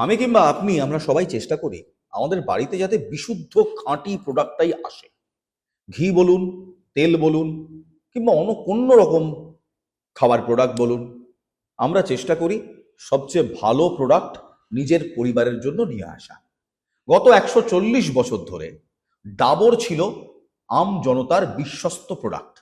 আমি কিংবা আপনি আমরা সবাই চেষ্টা করি আমাদের বাড়িতে যাতে বিশুদ্ধ খাঁটি প্রোডাক্টটাই আসে। ঘি বলুন, তেল বলুন, কিংবা অন্য কোনো রকম খাবার প্রোডাক্ট বলুন, আমরা চেষ্টা করি সবচেয়ে ভালো প্রোডাক্ট নিজের পরিবারের জন্য নিয়ে আসা। গত 140 বছর ধরে ডাবর ছিল আম জনতার বিশ্বস্ত প্রোডাক্ট।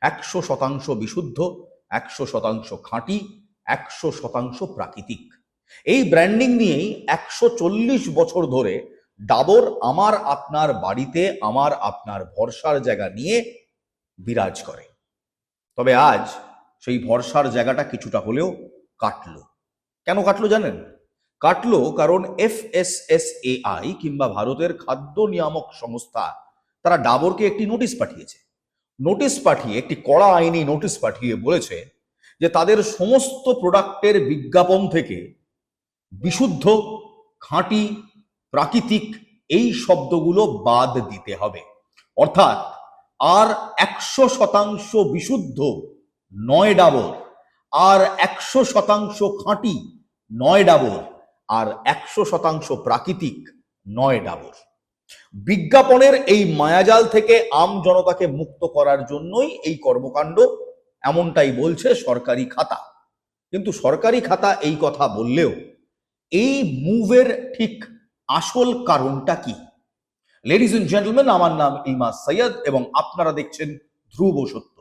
100% বিশুদ্ধ, 100% খাঁটি, 100% প্রাকৃতিক। এই ব্র্যান্ডিং নিয়েই 140 বছর ধরে ডাবর আমার আপনার বাড়িতে, আমার আপনার ভরসার জায়গা নিয়ে বিরাজ করে। তবে আজ সেই ভরসার জায়গাটা কিছুটা হলেও কাটলো। কেন কাটলো জানেন? কাটলো কারণ FSSAI কিংবা ভারতের খাদ্য নিয়ামক সংস্থা তারা ডাবরকে একটি নোটিশ পাঠিয়েছে। নোটিশ পাঠিয়ে, একটি কড়া আইনি নোটিশ পাঠিয়ে বলেছে যে তাদের সমস্ত প্রোডাক্টের বিজ্ঞাপন থেকে বিশুদ্ধ, খাঁটি, প্রাকৃতিক এই শব্দগুলো বাদ দিতে হবে। অর্থাৎ আর 100% বিশুদ্ধ নয় ডাবর, আর 100% খাঁটি নয় ডাবর, আর 100% প্রাকৃতিক নয় ডাবর। বিজ্ঞাপনের এই মায়াজাল থেকে আম জনতাকে মুক্ত করার জন্যই এই কর্মকাণ্ড, এমনটাই বলছে সরকারি খাতা। কিন্তু সরকারি খাতা এই কথা বললেও এই মুভের ঠিক আসল কারণটা কি? লেডিজ এন্ড জেন্টলম্যান, আমার নাম ইলমাস সৈয়দ এবং আপনারা দেখছেন ধ্রুব সত্য।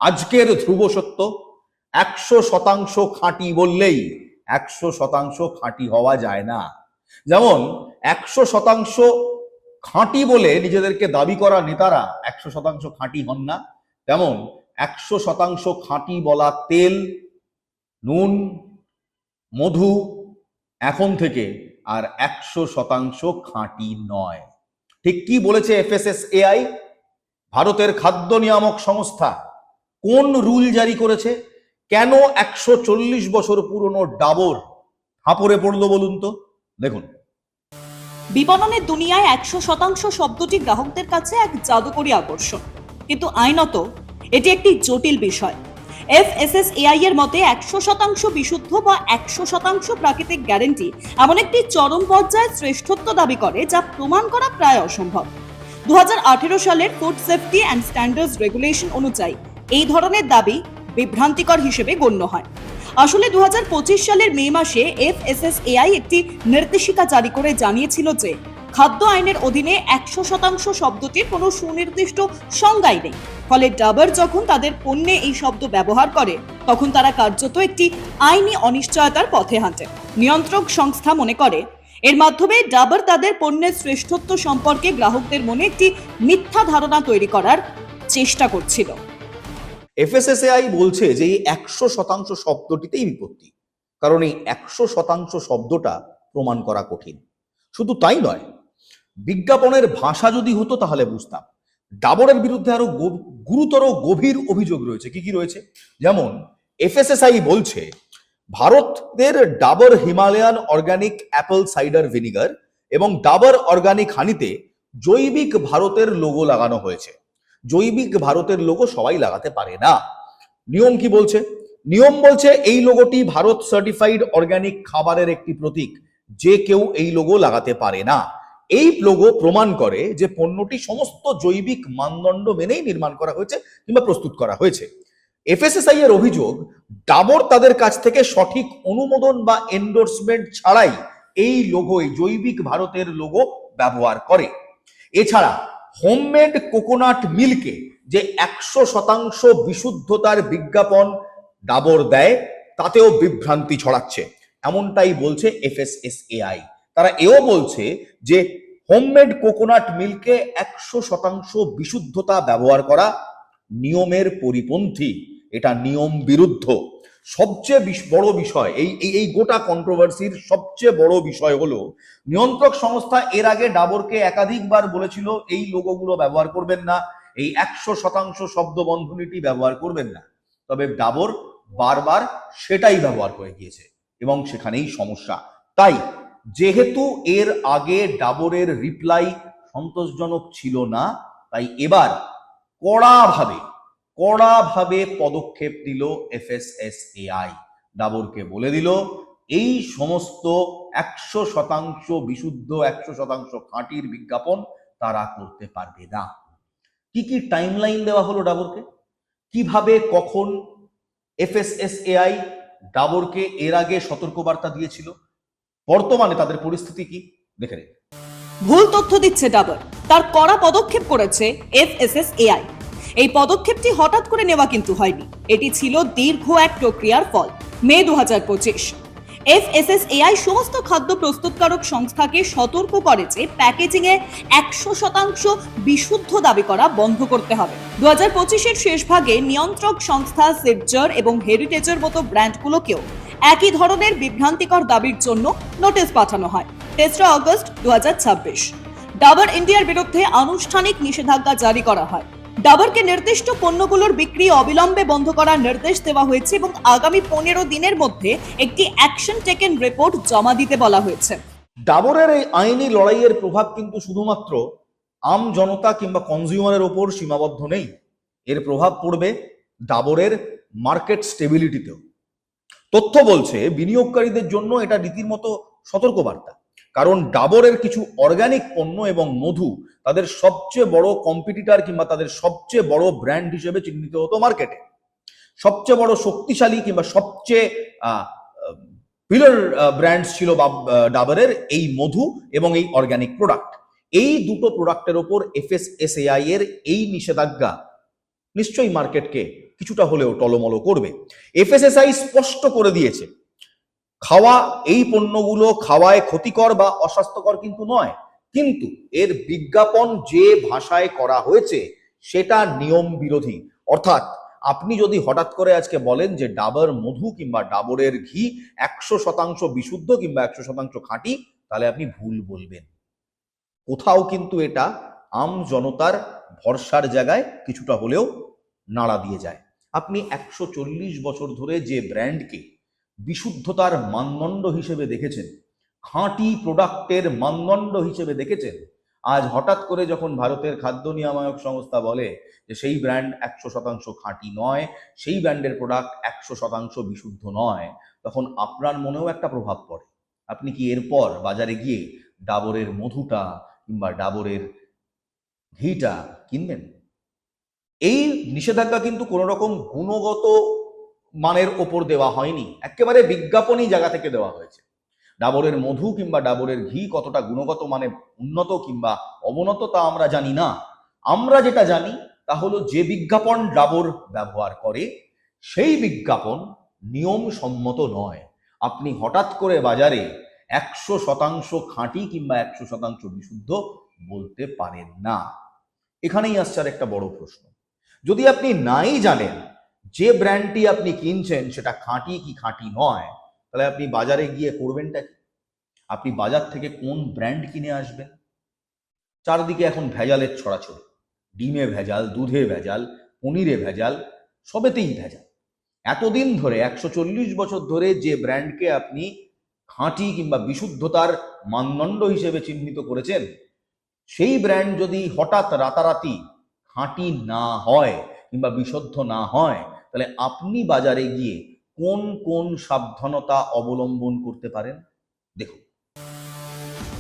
আজকের ধ্রুব সত্য, 100% খাঁটি বললেই 100% খাঁটি হওয়া যায় না। যেমন 100% খাঁটি বলে নিজেদেরকে দাবি করা নেতারা 100% খাঁটি হন না, তেমন 100% খাঁটি বলা তেল, নুন, মধু এখন থেকে আর 100% খাঁটি নয়। ঠিক কি বলেছে FSSAI, ভারতের খাদ্য নিয়ামক সংস্থা? কোন রুল জারি করেছে? কেন 140 বছর পুরনো ডাবর ফাঁপড়ে পড়লো বলুন তো? দেখুন, বিপণনের দুনিয়ায় 100% শব্দটি গ্রাহকদের কাছে এক জাদুকরী আকর্ষণ, কিন্তু আইনত এটি একটি জটিল বিষয়। FSSAI এর মতে 100% বিশুদ্ধ বা 100% প্রাকৃতিক গ্যারান্টি এমন একটি চরম পর্যায়ে শ্রেষ্ঠত্ব দাবি করে যা প্রমাণ করা প্রায় অসম্ভব। 2018 সালের food safety and standards regulation অনুযায়ী এই ধরনের দাবি বিভ্রান্তিকর হিসেবে গণ্য হয়। আসলে 2025 সালের মে মাসে FSSAI একটি নির্দেশিকা জারি করে জানিয়েছিল যে খাদ্য আইনের অধীনে 100% শব্দটির কোনো সুনির্দিষ্ট সংজ্ঞাই নেই। ফলে ডাবর যখন তাদের পণ্যে এই শব্দ ব্যবহার করে তখন তারা কার্যত একটি আইনি অনিশ্চয়তার পথে হাঁটে। নিয়ন্ত্রক সংস্থা মনে করে এর মাধ্যমে ডাবর তাদের পণ্যের শ্রেষ্ঠত্ব সম্পর্কে গ্রাহকদের মনে একটি মিথ্যা ধারণা তৈরি করার চেষ্টা করছিল। FSSAI বলছে যে এই 100% শব্দটিতেই বিপত্তি, কারণ এই 100% শব্দটা প্রমাণ করা কঠিন। শুধু তাই নয়, বিজ্ঞাপনের ভাষা যদি হতো তাহলে বুঝতাম। ডাবরের বিরুদ্ধে আরো গুরুতর গভীর অভিযোগ রয়েছে। কি কি রয়েছে? যেমন FSSAI বলছে ভারতের Dabur Himalayan organic apple cider vinegar এবং ডাবর অর্গানিক হানিতে জৈবিক ভারতের লোগো লাগানো হয়েছে। জৈবিক ভারতের লোগো সবাই লাগাতে পারে না। নিয়ম কি বলছে? নিয়ম বলছে এই লোগোটি ভারত সার্টিফাইড অর্গানিক খাবারের একটি প্রতীক, যে কেউ এই লোগো লাগাতে পারে না। এই লোগো প্রমাণ করে যে পণ্যটি সমস্ত জৈবিক মানদণ্ড মেনেই নির্মাণ করা হয়েছে কিংবা প্রস্তুত করা হয়েছে। FSSAI এর অভিযোগ, ডাবর তাদের কাছ থেকে সঠিক অনুমোদন বা এন্ডোর্সমেন্ট ছাড়াই এই লোগো, এই জৈবিক ভারতের লোগো ব্যবহার করে। এছাড়া হোমমেড কোকোনাট মিল্কে যে 100% বিশুদ্ধতার বিজ্ঞাপন ডাবর দেয়, তাতেও বিভ্রান্তি ছড়াচ্ছে, এমনটাই বলছে FSSAI। তারা এও বলছে যে হোমমেড কোকোনাট মিল্কে 100% বিশুদ্ধতা ব্যবহার করা নিয়মের পরিপন্থী, এটা নিয়ম বিরুদ্ধ। সবচেয়ে বড় বিষয়, এই গোটা কন্ট্রোভার্সির সবচেয়ে বড় বিষয় হলো নিয়ন্ত্রক সংস্থা এর আগে ডাবরকে একাধিকবার বলেছিল এই লোগোগুলো ব্যবহার করবেন না, এই 100% শব্দ বন্ধনীটি ব্যবহার করবেন না। তবে ডাবর বারবার সেটাই ব্যবহার করে গিয়েছে এবং সেখানেই সমস্যা। তাই যেহেতু এর আগে ডাবরের রিপ্লাই সন্তোষজনক ছিল না, তাই এবার কড়াভাবে পদক্ষেপ নিল এফএসএসএআই। ডাবরকে বলে দিল এই সমস্ত 100% বিশুদ্ধ 100% খাঁটির বিজ্ঞাপন তারা করতে পারবে না। কি কি টাইমলাইন দেওয়া হলো ডাবরকে, কিভাবে কখন এফএসএসএআই ডাবরকে এর আগে সতর্কবার্তা দিয়েছিল, বর্তমানে তাদের পরিস্থিতি কি দেখে নিন। ভুল তথ্য দিচ্ছে ডাবর, তার কড়া পদক্ষেপ করেছে এফএসএসএআই। এই পদক্ষেপটি হঠাৎ করে নেওয়া কিন্তু হয়নি, এটি ছিল দীর্ঘ এক প্রক্রিয়ার ফল। মে 2025 এফএসএসএআই সমস্ত খাদ্য প্রস্তুতকারক সংস্থাকে সতর্ক করে যে প্যাকেজিং এ 100% বিশুদ্ধ দাবি করা বন্ধ করতে হবে। 2025-এর শেষ ভাগে নিয়ন্ত্রক সংস্থা সিপজার এবং হেরিটেজের মতো ব্র্যান্ডগুলোকেও একই ধরনের বিভ্রান্তিকর দাবির জন্য নোটিশ পাঠানো হয়। 3 আগস্ট 2026 ডাবর ইন্ডিয়ার বিরুদ্ধে আনুষ্ঠানিক নিষেধাজ্ঞা জারি করা হয়। ডাবরকে নির্দিষ্ট পণ্যগুলোর বিক্রি অবিলম্বে বন্ধ করার নির্দেশ দেওয়া হয়েছে এবং আগামী 15 দিনের মধ্যে একটি অ্যাকশন টেকেন রিপোর্ট জমা দিতে বলা হয়েছে। ডাবরের এই আইনি লড়াইয়ের প্রভাব কিন্তু শুধুমাত্র আম জনতা কিংবা কনজিউমারের ওপর সীমাবদ্ধ নেই, এর প্রভাব পড়বে ডাবরের মার্কেট স্টেবিলিটিতেও। তথ্য বলছে বিনিয়োগকারীদের জন্য এটা রীতিমতো সতর্কবার্তা, কারণ ডাবরের কিছু অর্গানিক পণ্য এবং মধু তাদের সবচেয়ে বড় কম্পিটিটর কিংবা তাদের সবচেয়ে বড় ব্র্যান্ড হিসেবে চিহ্নিত হতো মার্কেটে। সবচেয়ে বড় শক্তিশালী কিংবা সবচেয়ে পিলার ব্র্যান্ড ছিল ডাবরের এই মধু এবং এই অর্গানিক প্রোডাক্ট। এই দুটো প্রোডাক্টের ওপর এফএসএসএআই এর এই নিষেধাজ্ঞা নিশ্চয়ই মার্কেটকে কিছুটা হলেও টলমল করবে। এফএসএসআই স্পষ্ট করে দিয়েছে খাওয়া এই পণ্যগুলো খাওয়ায় ক্ষতিকর বা অস্বাস্থ্যকর কিন্তু নয়, কিন্তু এর বিজ্ঞাপন যে ভাষায় করা হয়েছে সেটা নিয়ম বিরোধী। অর্থাৎ আপনি যদি হঠাৎ করে আজকে বলেন যে ডাবর মধু কিংবা ডাবরের ঘি 100% বিশুদ্ধ কিংবা 100% খাঁটি, তাহলে আপনি ভুল বলবেন। কোথাও কিন্তু এটা আম জনতার ভরসার জায়গায় কিছুটা হলেও নাড়া দিয়ে যায়। আপনি 140 বছর ধরে যে ব্র্যান্ডকে বিশুদ্ধতার মানদণ্ড হিসেবে দেখেছেন, খাঁটি প্রোডাক্টের মানদণ্ড হিসেবে দেখেছেন, আজ হঠাৎ করে যখন ভারতের খাদ্য নিয়ামক সংস্থা বলে যে সেই ব্র্যান্ড 100% খাঁটি নয়, সেই ব্র্যান্ডের প্রোডাক্ট 100% বিশুদ্ধ নয়, তখন আপনার মনেও একটা প্রভাব পড়ে। আপনি কি এরপর বাজারে গিয়ে ডাবরের মধুটা কিংবা ডাবরের ঘিটা কিনবেন? এই নিষেধাজ্ঞা কিন্তু কোনো রকম গুণগত মানের ওপর দেওয়া হয়নি, একেবারে বিজ্ঞাপনী জায়গা থেকে দেওয়া হয়েছে। ডাবরের মধু কিংবা ডাবরের ঘি কতটা গুণগত মানে উন্নত কিংবা অবনত তা আমরা জানি না। আমরা যেটা জানি তা হলো যে বিজ্ঞাপন ডাবর ব্যবহার করে সেই বিজ্ঞাপন নিয়ম সম্মত নয়। আপনি হঠাৎ করে বাজারে 100% খাঁটি কিংবা 100% বিশুদ্ধ বলতে পারেন না। এখানেই আসছে আর একটা বড় প্রশ্ন, যদি আপনি নাই জানেন যে ব্র্যান্ডটি আপনি কিনছেন সেটা খাঁটি কি খাঁটি নয়, তাহলে আপনি বাজারে গিয়ে করবেনটা কি? আপনি বাজার থেকে কোন ব্র্যান্ড কিনে আসবেন? চারদিকে এখন ভেজালের ছড়াছড়ি, ডিমে ভেজাল, দুধে ভেজাল, পনিরে ভেজাল, সবেতেই ভেজাল। এতদিন ধরে 140 বছর ধরে যে ব্র্যান্ডকে আপনি খাঁটি কিংবা বিশুদ্ধতার মানদণ্ড হিসেবে চিহ্নিত করেছেন, সেই ব্র্যান্ড যদি হঠাৎ রাতারাতি খাঁটি না হয় কিংবা বিশুদ্ধ না হয়, তাহলে আপনি বাজারে গিয়ে কোন কোন সাবধানতা অবলম্বন করতে পারেন দেখুন।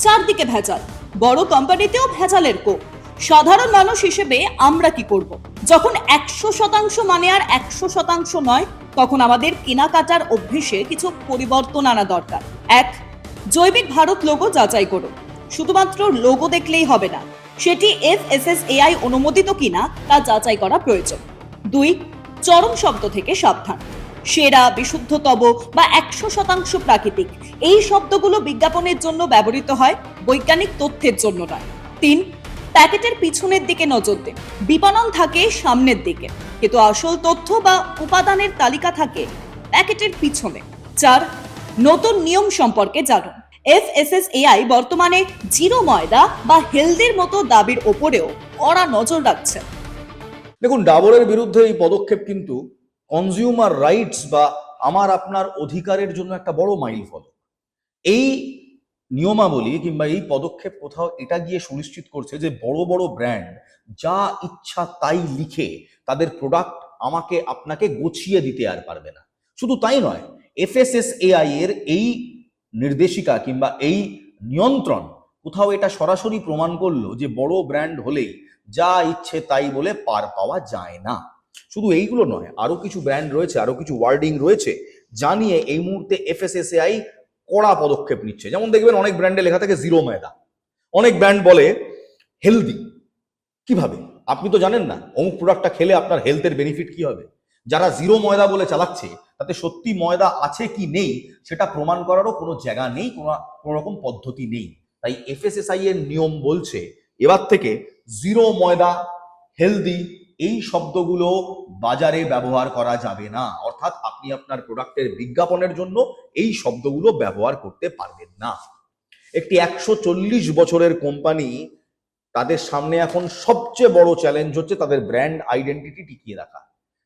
চারদিকে ভেজাল, বড় কোম্পানিতেও ভেজালের কোপ। সাধারণ মানুষ হিসেবে আমরা কি করব? যখন 100% মানে আর 100% নয়, তখন আমাদের কেনাকাটার অভ্যেসে কিছু পরিবর্তন আনা দরকার। 1. জৈবিক ভারত লোগো যাচাই করুন। শুধুমাত্র লোগো দেখলেই হবে না, সেটি এফএসএসএআই অনুমোদিত কিনা তা যাচাই করা প্রয়োজন। 2. চরম শব্দ থেকে সাবধান। সেরা, বিশুদ্ধতম বা 100% প্রাকৃতিক এই শব্দগুলো বিজ্ঞাপনের জন্য ব্যবহৃত হয়, বৈজ্ঞানিক তথ্যের জন্য নয়। 3. প্যাকেটের পিছনের দিকে নজর দিন। বিপণন থাকে সামনের দিকে, কিন্তু আসল তথ্য বা উপাদানের তালিকা থাকে প্যাকেটের পিছনে। 4. নতুন নিয়ম সম্পর্কে জানুন। এফএসএসএআই বর্তমানে জিরো ময়দা বা হেলদির মতো দাবির ওপরেও কড়া নজর রাখছে। দেখুন, ডাবরের বিরুদ্ধে এই পদক্ষেপ কিন্তু কনজিউমার রাইটস বা আমার আপনার অধিকারের জন্য একটা বড় মাইলফলক। এই নিয়মাবলী কিংবা এই পদক্ষেপ কোথাও এটা গিয়ে সুনিশ্চিত করছে যে বড় বড় ব্র্যান্ড যা ইচ্ছা তাই লিখে তাদের প্রোডাক্ট আমাকে আপনাকে গুছিয়ে দিতে আর পারবে না। শুধু তাই নয়, এফএসএসএআই এর এই নির্দেশিকা কিংবা এই নিয়ন্ত্রণ কোথাও এটা সরাসরি প্রমাণ করলো যে বড় ব্র্যান্ড হলেই যা ইচ্ছে তাই বলে পার পাওয়া যায় না। শুধু এইগুলো নয়, আরো কিছু ব্র্যান্ড রয়েছে, আরো কিছু ওয়ার্ডিং রয়েছে যা নিয়ে এই মুহূর্তে এফএসএসএআই কড়া পদক্ষেপ নিচ্ছে। যেমন দেখবেন অনেক ব্র্যান্ডে লেখা থাকে জিরো ময়দা, অনেক ব্র্যান্ড বলে হেলদি। কিভাবে? আপনি তো জানেন না অমুক প্রোডাক্টটা খেলে আপনার হেলথের বেনিফিট কি হবে। যারা জিরো ময়দা বলে চালাচ্ছে তাতে সত্যি ময়দা আছে কি নেই সেটা প্রমাণ করারও কোনো জায়গা নেই, কোনো রকম পদ্ধতি নেই। তাই এফএসএসআই এর নিয়ম বলছে এবার থেকে জিরো ময়দা, হেলদি এই শব্দগুলো বাজারে ব্যবহার করা যাবে না। অর্থাৎ আপনি আপনার প্রোডাক্টের বিজ্ঞাপনের জন্য এই শব্দগুলো ব্যবহার করতে পারবেন না। একটি 140 বছরের কোম্পানি, তাদের সামনে এখন সবচেয়ে বড় চ্যালেঞ্জ হচ্ছে তাদের ব্র্যান্ড আইডেন্টিটি টিকিয়ে রাখা।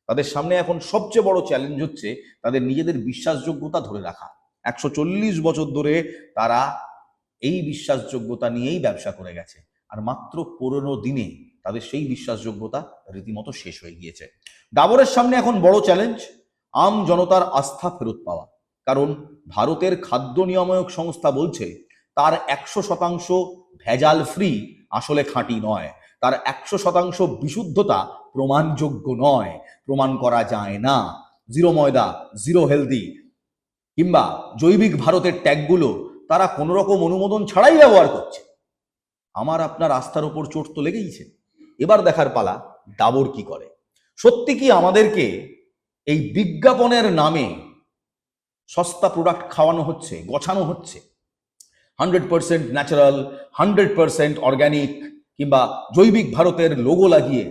তাদের সামনে এখন সবচেয়ে বড় চ্যালেঞ্জ হচ্ছে তাদের নিজেদের বিশ্বাসযোগ্যতা ধরে রাখা। 140 বছর ধরে তারা এই বিশ্বাসযোগ্যতা নিয়েই ব্যবসা করে গেছে, আর মাত্র 15 দিনে তাদের সেই বিশ্বাসযোগ্যতা রীতিমতো শেষ হয়ে গিয়েছে। ডাবরের সামনে এখন বড় চ্যালেঞ্জ আম জনতার আস্থা ফেরত পাওয়া। কারণ ভারতের খাদ্য নিয়ামক সংস্থা বলছে তার 100% ভেজাল ফ্রি আসলে খাঁটি নয়, তার 100% বিশুদ্ধতা প্রমাণযোগ্য নয়, প্রমাণ করা যায় না। জিরো ময়দা, জিরো হেলদি কিংবা জৈবিক ভারতের ট্যাগগুলো তারা কোনো রকম অনুমোদন ছাড়াই ব্যবহার করছে। আমার আপনার আস্থার উপর চোট তো লেগেইছে। এবার দেখার পালা ডাবর কি করে। সত্যি কি আমাদেরকে এই বিজ্ঞাপনের নামে সস্তা প্রোডাক্ট খাওয়ানো হচ্ছে, গছানো হচ্ছে? 100% ন্যাচারাল, 100% অর্গ্যানিক কিংবা জৈবিক ভারতের লোগো লাগিয়ে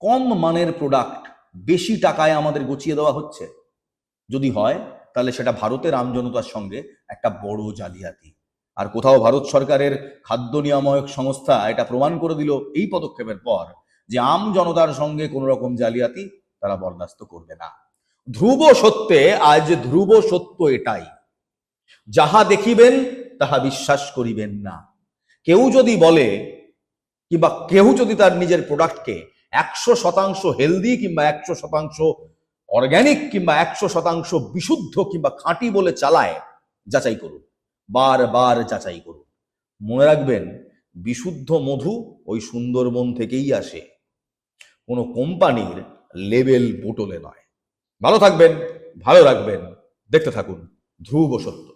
কম মানের প্রোডাক্ট বেশি টাকায় আমাদের গুছিয়ে দেওয়া হচ্ছে। যদি হয় তাহলে সেটা ভারতের আমজনতার সঙ্গে একটা বড় জালিয়াতি। আর কোথাও ভারত সরকারের খাদ্য নিয়ামক সংস্থা এটা প্রমাণ করে দিল এই পদক্ষেপের পর যে আম জনতার সঙ্গে কোনো রকম জালিয়াতি তারা বরদাস্ত করবে না। ধ্রুব সত্যে আজ ধ্রুব সত্য এটাই, যাহা দেখিবেন তাহা বিশ্বাস করিবেন না। কেউ যদি বলে কিংবা কেউ যদি তার নিজের প্রোডাক্টকে 100% হেলদি কিংবা 100% অর্গ্যানিক কিংবা 100% বিশুদ্ধ কিংবা খাঁটি বলে চালায়, যাচাই করুন, বারবার যাচাই করুন। মনে রাখবেন, বিশুদ্ধ মধু ওই সুন্দরবন থেকেই আসে, কোনো কোম্পানির লেবেল বোতলে নয়। ভালো থাকবেন, ভালো রাখবেন, দেখতে থাকুন ধ্রুব সত্য।